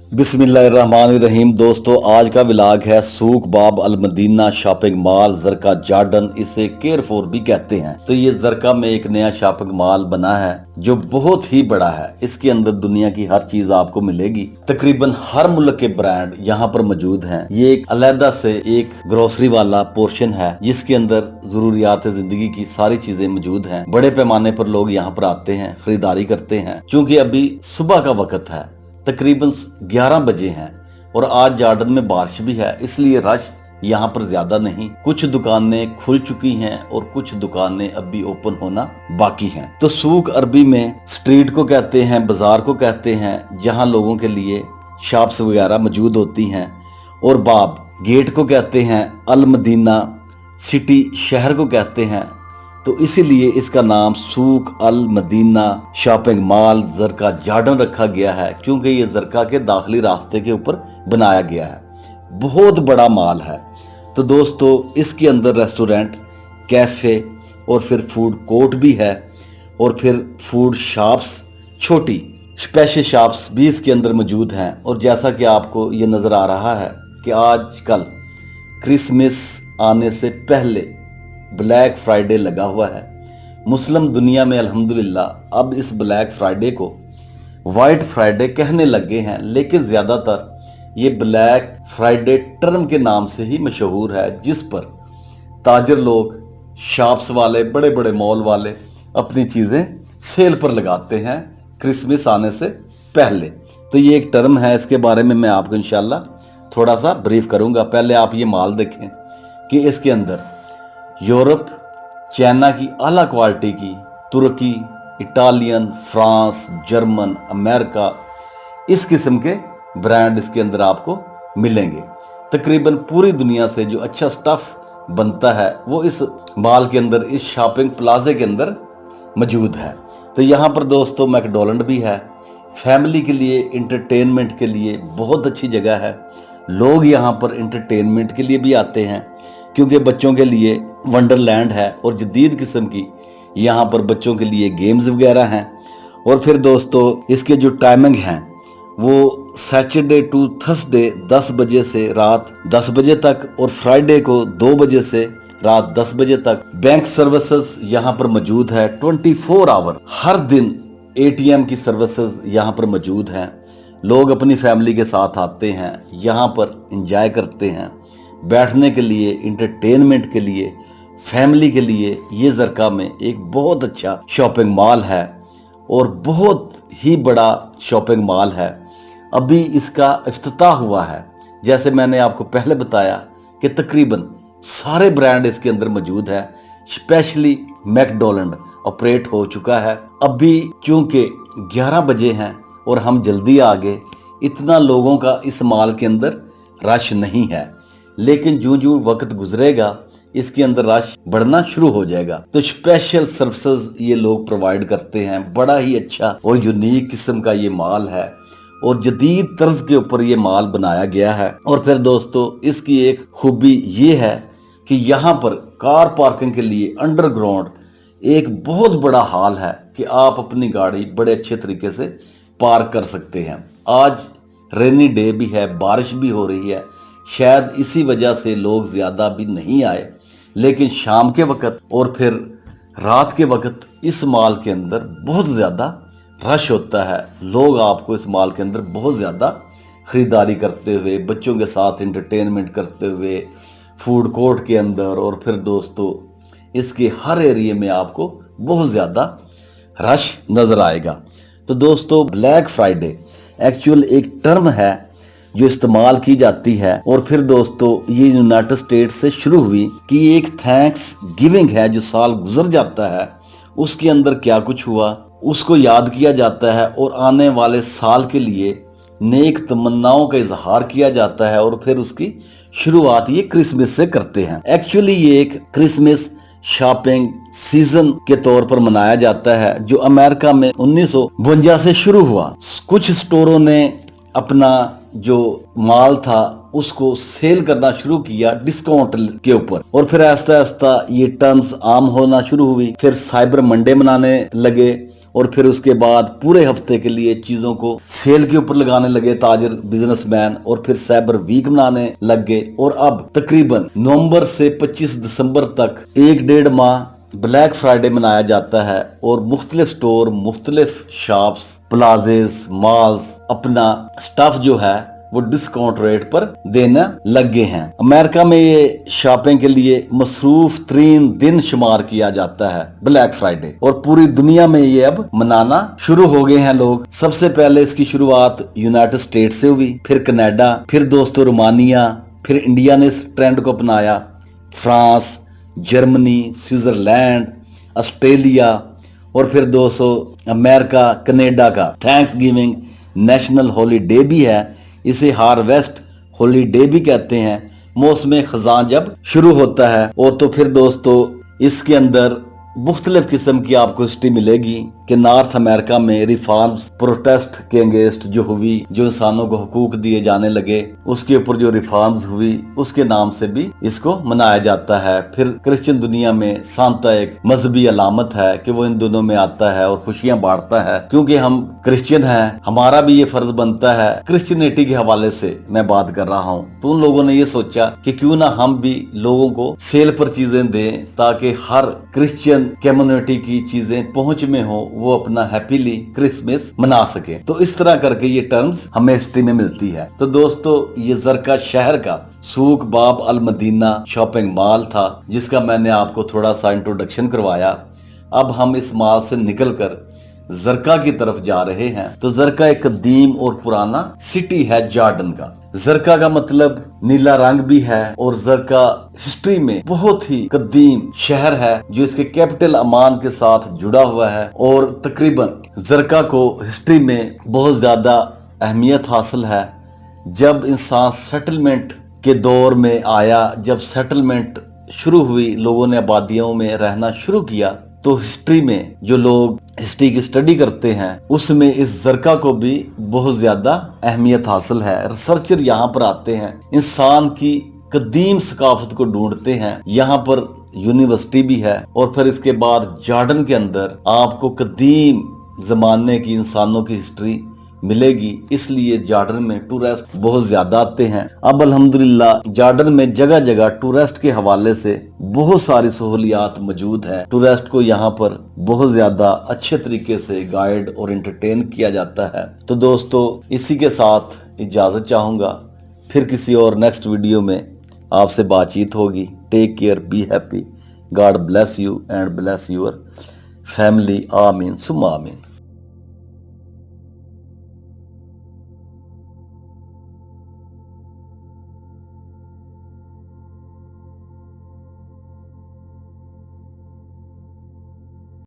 बिस्मिल्लाहिर्रहमानिर्रहीम। दोस्तों, आज का व्लॉग है सूक बाब अल मदीना शॉपिंग मॉल जरका जॉर्डन, इसे केयरफोर भी कहते हैं। तो ये जरका में एक नया शॉपिंग मॉल बना है जो बहुत ही बड़ा है। इसके अंदर दुनिया की हर चीज आपको मिलेगी। तकरीबन हर मुल्क के ब्रांड यहाँ पर मौजूद हैं। ये एक अलहदा से एक ग्रोसरी वाला पोर्शन है जिसके अंदर जरूरियात जिंदगी की सारी चीजें मौजूद हैं। बड़े पैमाने पर लोग यहाँ पर आते हैं, खरीदारी करते हैं। क्योंकि अभी सुबह का वक्त है, तकरीबन 11 बजे हैं और आज जॉर्डन में बारिश भी है, इसलिए रश यहाँ पर ज्यादा नहीं। कुछ दुकानें खुल चुकी हैं और कुछ दुकानें अभी ओपन होना बाकी हैं। तो सूक अरबी में स्ट्रीट को कहते हैं, बाजार को कहते हैं, जहाँ लोगों के लिए शॉप्स वगैरह मौजूद होती हैं। और बाब गेट को कहते हैं, अल मदीना सिटी शहर को कहते हैं। तो इसीलिए इसका नाम सूक अल मदीना शॉपिंग मॉल जरका जॉर्डन रखा गया है, क्योंकि ये जरका के दाखिली रास्ते के ऊपर बनाया गया है। बहुत बड़ा मॉल है। तो दोस्तों, इसके अंदर रेस्टोरेंट, कैफे और फिर फूड कोर्ट भी है और फिर फूड शॉप्स, छोटी स्पेशल शॉप्स भी इसके अंदर मौजूद हैं। और जैसा कि आपको ये नज़र आ रहा है कि आजकल क्रिसमस आने से पहले ब्लैक फ्राइडे लगा हुआ है। मुस्लिम दुनिया में अल्हम्दुलिल्लाह अब इस ब्लैक फ्राइडे को वाइट फ्राइडे कहने लगे हैं, लेकिन ज़्यादातर ये ब्लैक फ्राइडे टर्म के नाम से ही मशहूर है, जिस पर ताजर लोग, शॉप्स वाले, बड़े बड़े मॉल वाले अपनी चीज़ें सेल पर लगाते हैं क्रिसमस आने से पहले। तो ये एक टर्म है, इसके बारे में मैं आपको इंशाल्लाह थोड़ा सा ब्रीफ करूँगा। पहले आप ये मॉल देखें कि इसके अंदर यूरोप, चाइना की आला क्वालिटी की, तुर्की, इटालियन, फ्रांस, जर्मन, अमेरिका, इस किस्म के ब्रांड इसके अंदर आपको मिलेंगे। तकरीबन पूरी दुनिया से जो अच्छा स्टफ बनता है वो इस मॉल के अंदर, इस शॉपिंग प्लाजे के अंदर मौजूद है। तो यहाँ पर दोस्तों मैकडोनल्ड भी है। फैमिली के लिए, इंटरटेनमेंट के लिए बहुत अच्छी जगह है। लोग यहाँ पर इंटरटेनमेंट के लिए भी आते हैं, क्योंकि बच्चों के लिए वंडरलैंड है और जदीद किस्म की यहाँ पर बच्चों के लिए गेम्स वगैरह हैं। और फिर दोस्तों, इसके जो टाइमिंग हैं वो सैटरडे टू थर्सडे 10 बजे से रात 10 बजे तक और फ्राइडे को 2 बजे से रात 10 बजे तक। बैंक सर्विसेज यहाँ पर मौजूद है 24 आवर। हर दिन ATM की सर्विसेज यहाँ पर मौजूद हैं। लोग अपनी फैमिली के साथ आते हैं, यहाँ पर एंजॉय करते हैं। बैठने के लिए, इंटरटेनमेंट के लिए, फैमिली के लिए ये जरका में एक बहुत अच्छा शॉपिंग मॉल है और बहुत ही बड़ा शॉपिंग मॉल है। अभी इसका इफ्तिताह हुआ है। जैसे मैंने आपको पहले बताया कि तकरीबन सारे ब्रांड इसके अंदर मौजूद है। स्पेशली मैकडोनल्ड ऑपरेट हो चुका है। अभी क्योंकि 11 बजे हैं और हम जल्दी आ गए, इतना लोगों का इस मॉल के अंदर रश नहीं है। लेकिन जो जो वक्त गुजरेगा इसके अंदर रश बढ़ना शुरू हो जाएगा। तो स्पेशल सर्विसेज ये लोग प्रोवाइड करते हैं। बड़ा ही अच्छा और यूनिक किस्म का ये मॉल है और जदीद तर्ज के ऊपर ये मॉल बनाया गया है। और फिर दोस्तों, इसकी एक खूबी ये है कि यहाँ पर कार पार्किंग के लिए अंडरग्राउंड एक बहुत बड़ा हॉल है कि आप अपनी गाड़ी बड़े अच्छे तरीके से पार्क कर सकते हैं। आज रेनी डे भी है, बारिश भी हो रही है, शायद इसी वजह से लोग ज़्यादा भी नहीं आए। लेकिन शाम के वक्त और फिर रात के वक्त इस मॉल के अंदर बहुत ज़्यादा रश होता है। लोग आपको इस मॉल के अंदर बहुत ज़्यादा ख़रीदारी करते हुए, बच्चों के साथ इंटरटेनमेंट करते हुए, फूड कोर्ट के अंदर, और फिर दोस्तों इसके हर एरिए में आपको बहुत ज़्यादा रश नज़र आएगा। तो दोस्तों, ब्लैक फ्राइडे एक्चुअल एक टर्म है जो इस्तेमाल की जाती है। और फिर दोस्तों, ये यूनाइटेड स्टेट्स से शुरू हुई कि एक थैंक्स गिविंग है। जो साल गुजर जाता है उसके अंदर क्या कुछ हुआ उसको याद किया जाता है और आने वाले साल के लिए नेक तमन्नाओं का इजहार किया जाता है। और फिर उसकी शुरुआत ये क्रिसमस से करते हैं। एक्चुअली ये एक क्रिसमस शॉपिंग सीजन के तौर पर मनाया जाता है, जो अमेरिका में 1952 से शुरू हुआ। कुछ स्टोरों ने अपना जो माल था उसको सेल करना शुरू किया डिस्काउंट के ऊपर, और फिर आहिस्ता आहिस्ता ये टर्म्स आम होना शुरू हुई। फिर साइबर मंडे मनाने लगे और फिर उसके बाद पूरे हफ्ते के लिए चीजों को सेल के ऊपर लगाने लगे ताजिर बिजनेसमैन, और फिर साइबर वीक मनाने लग गए। और अब तकरीबन नवंबर से 25 दिसंबर तक 1-1.5 माह ब्लैक फ्राइडे मनाया जाता है और मुख्तलिफ स्टोर, मुख्तलिफ शॉप्स, प्लाजेस, मॉल्स अपना स्टफ जो है वो डिस्काउंट रेट पर देना लगे हैं। अमेरिका में ये शॉपिंग के लिए मसरूफ तरीन दिन शुमार किया जाता है ब्लैक फ्राइडे, और पूरी दुनिया में ये अब मनाना शुरू हो गए हैं लोग। सबसे पहले इसकी शुरुआत यूनाइटेड स्टेट से हुई, फिर कनाडा, फिर दोस्तों रोमानिया, फिर इंडिया ने इस ट्रेंड को अपनाया। फ्रांस, जर्मनी, स्विट्जरलैंड, ऑस्ट्रेलिया, और फिर दोस्तों अमेरिका, कनाडा का थैंक्स गिविंग नेशनल हॉलीडे भी है। इसे हार्वेस्ट हॉलीडे भी कहते हैं। मौसम खजां जब शुरू होता है, और तो फिर दोस्तों इसके अंदर मुख्तलिफ किस्म की आपको हिस्ट्री मिलेगी कि नॉर्थ अमेरिका में रिफॉर्म्स प्रोटेस्ट के अगेंस्ट जो हुई, जो इंसानों को हुकूक दिए जाने लगे, उसके ऊपर जो रिफॉर्म्स हुई उसके नाम से भी इसको मनाया जाता है। फिर क्रिश्चियन दुनिया में सांता एक मजहबी अलामत है कि वो इन दोनों में आता है और खुशियां बांटता है। क्योंकि हम क्रिश्चियन हैं, हमारा भी ये फर्ज बनता है। क्रिश्चियनिटी के हवाले से मैं बात कर रहा हूँ, तो उन लोगों ने ये सोचा कि क्यों ना हम भी लोगों को सेल पर चीजें दें ताकि हर क्रिश्चियन कम्युनिटी की चीजें पहुंच में हो, वो अपना हैप्पीली क्रिसमस मना सके। तो इस तरह करके ये टर्म्स हमें हिस्ट्री में मिलती है। तो दोस्तों ये जरका शहर का सूक बाब अल मदीना शॉपिंग मॉल था, जिसका मैंने आपको थोड़ा सा इंट्रोडक्शन करवाया। अब हम इस मॉल से निकलकर जरका की तरफ जा रहे हैं। तो जरका एक कदीम और पुराना सिटी है जॉर्डन का। जरका का मतलब नीला रंग भी है, और जरका हिस्ट्री में बहुत ही कदीम शहर है जो इसके कैपिटल अमान के साथ जुड़ा हुआ है। और तकरीबन जरका को हिस्ट्री में बहुत ज्यादा अहमियत हासिल है। जब इंसान सेटलमेंट के दौर में आया, जब सेटलमेंट शुरू हुई, लोगों ने आबादियों में रहना शुरू किया, तो हिस्ट्री में जो लोग हिस्ट्री की स्टडी करते हैं उसमें इस जरका को भी बहुत ज्यादा अहमियत हासिल है। रिसर्चर यहाँ पर आते हैं, इंसान की कदीम सकाफत को ढूंढते हैं। यहाँ पर यूनिवर्सिटी भी है, और फिर इसके बाद जॉर्डन के अंदर आपको कदीम जमाने की इंसानों की हिस्ट्री मिलेगी। इसलिए जॉर्डन में टूरिस्ट बहुत ज्यादा आते हैं। अब अल्हम्दुलिल्लाह जॉर्डन में जगह जगह टूरिस्ट के हवाले से बहुत सारी सहूलियात मौजूद है। टूरिस्ट को यहाँ पर बहुत ज्यादा अच्छे तरीके से गाइड और एंटरटेन किया जाता है। तो दोस्तों इसी के साथ इजाजत चाहूंगा, फिर किसी और नेक्स्ट वीडियो में आपसे बातचीत होगी। Take care, be happy, God bless you and bless your family. आमीन सुम्मा आमीन।